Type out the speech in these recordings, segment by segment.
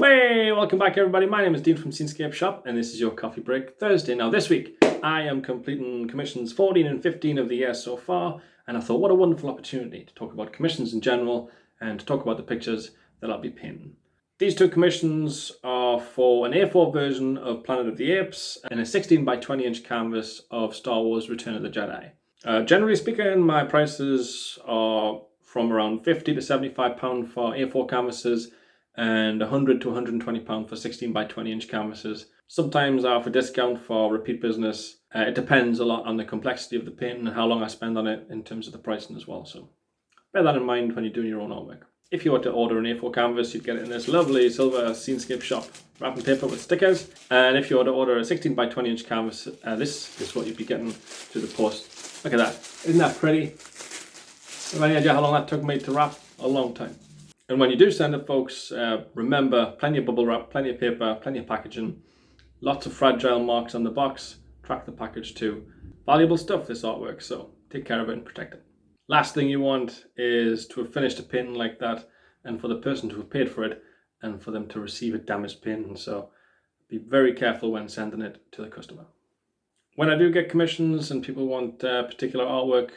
Hey, welcome back everybody. My name is Dean from Scenescapeshop and this is your Coffee Break Thursday. Now this week I am completing commissions 14 and 15 of the year so far, and I thought what a wonderful opportunity to talk about commissions in general and to talk about the pictures that I'll be painting. These two commissions are for an A4 version of Planet of the Apes and a 16 by 20 inch canvas of Star Wars Return of the Jedi. Generally speaking, my prices are from around £50 to £75 for A4 canvases and £100 to £120 for 16 by 20 inch canvases. Sometimes I offer discount for repeat business. It depends a lot on the complexity of the painting and how long I spend on it in terms of the pricing as well. So bear that in mind when you're doing your own artwork. If you were to order an A4 canvas, you'd get it in this lovely silver Scenescapeshop wrapping paper with stickers. And if you were to order a 16 by 20 inch canvas, this is what you'd be getting through the post. Look at that. Isn't that pretty? Have any idea how long that took me to wrap? A long time. And when you do send it, folks, remember plenty of bubble wrap, plenty of paper, plenty of packaging, lots of fragile marks on the box. Track the package too. Valuable stuff, this artwork, so take care of it and protect it. Last thing you want is to have finished a painting like that and for the person to have paid for it and for them to receive a damaged painting. So be very careful when sending it to the customer. When I do get commissions and people want particular artwork,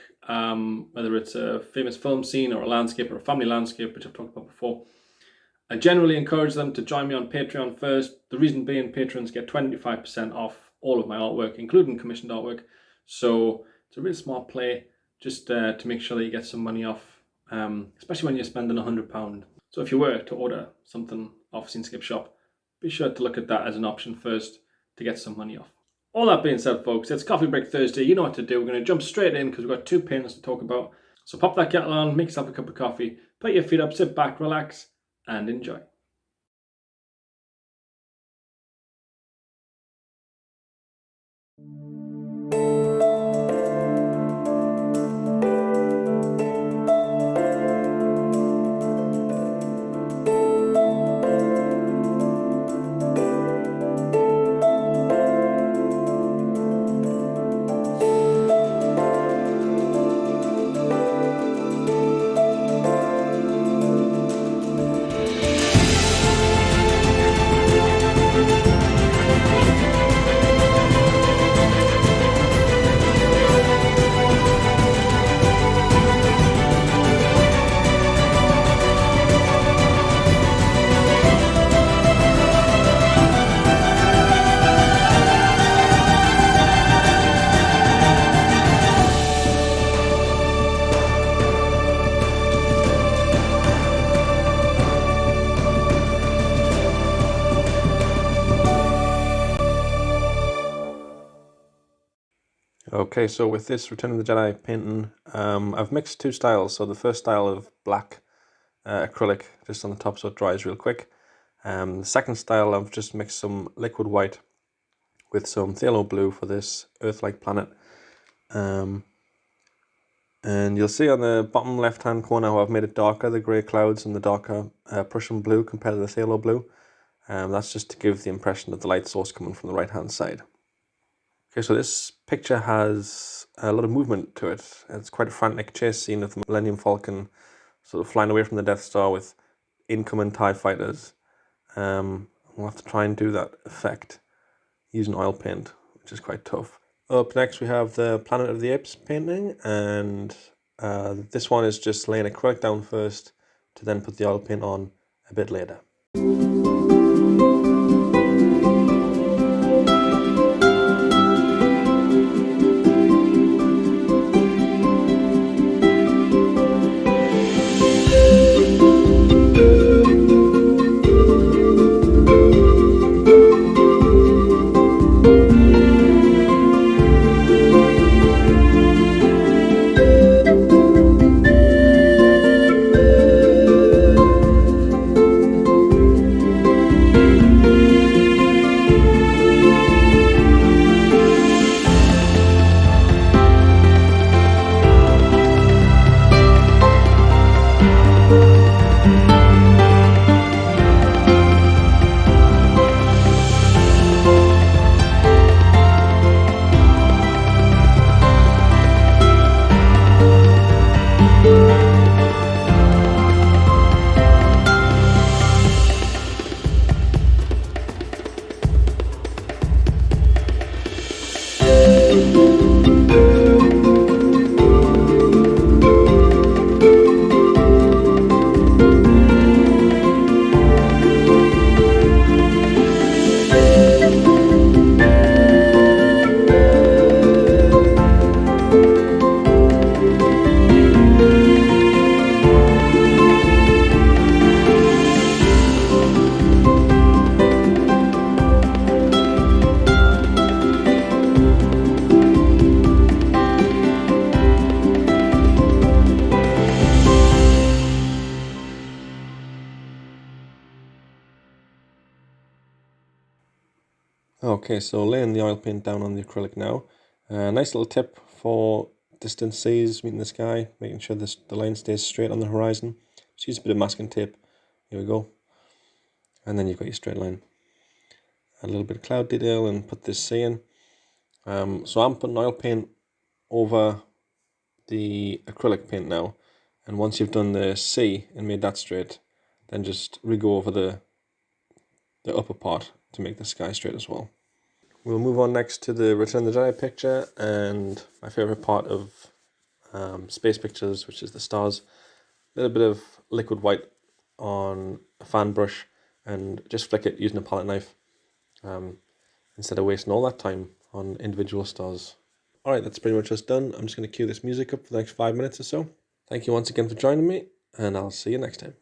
whether it's a famous film scene or a landscape or a family landscape, which I've talked about before, I generally encourage them to join me on Patreon first. The reason being, patrons get 25% off all of my artwork, including commissioned artwork. So it's a real smart play just to make sure that you get some money off, especially when you're spending £100. So if you were to order something off Scenescapeshop, be sure to look at that as an option first to get some money off. All that being said, folks, it's Coffee Break Thursday. You know what to do. We're going to jump straight in because we've got two paintings to talk about. So pop that kettle on, make yourself a cup of coffee, put your feet up, sit back, relax, and enjoy. Okay, so with this Return of the Jedi painting, I've mixed two styles. So the first style of black acrylic just on the top so it dries real quick. The second style, I've just mixed some liquid white with some phthalo blue for this Earth-like planet. And you'll see on the bottom left-hand corner how I've made it darker, the grey clouds and the darker Prussian blue compared to the phthalo blue. That's just to give the impression of the light source coming from the right-hand side. Okay, so this picture has a lot of movement to it. It's quite a frantic chase scene of the Millennium Falcon sort of flying away from the Death Star with incoming TIE fighters. We'll have to try and do that effect using oil paint, which is quite tough. Up next we have the Planet of the Apes painting, and this one is just laying acrylic down first to then put the oil paint on a bit later. Okay, so laying the oil paint down on the acrylic now. Nice little tip for distant seas meeting the sky, making sure the line stays straight on the horizon. Just use a bit of masking tape. Here we go. And then you've got your straight line. Add a little bit of cloud detail and put this sea in. So I'm putting oil paint over the acrylic paint now. And once you've done the sea and made that straight, then just re-go over the upper part to make the sky straight as well. We'll move on next to the Return of the Jedi picture and my favourite part of space pictures, which is the stars. A little bit of liquid white on a fan brush and just flick it using a palette knife instead of wasting all that time on individual stars. Alright, that's pretty much us done. I'm just going to cue this music up for the next 5 minutes or so. Thank you once again for joining me, and I'll see you next time.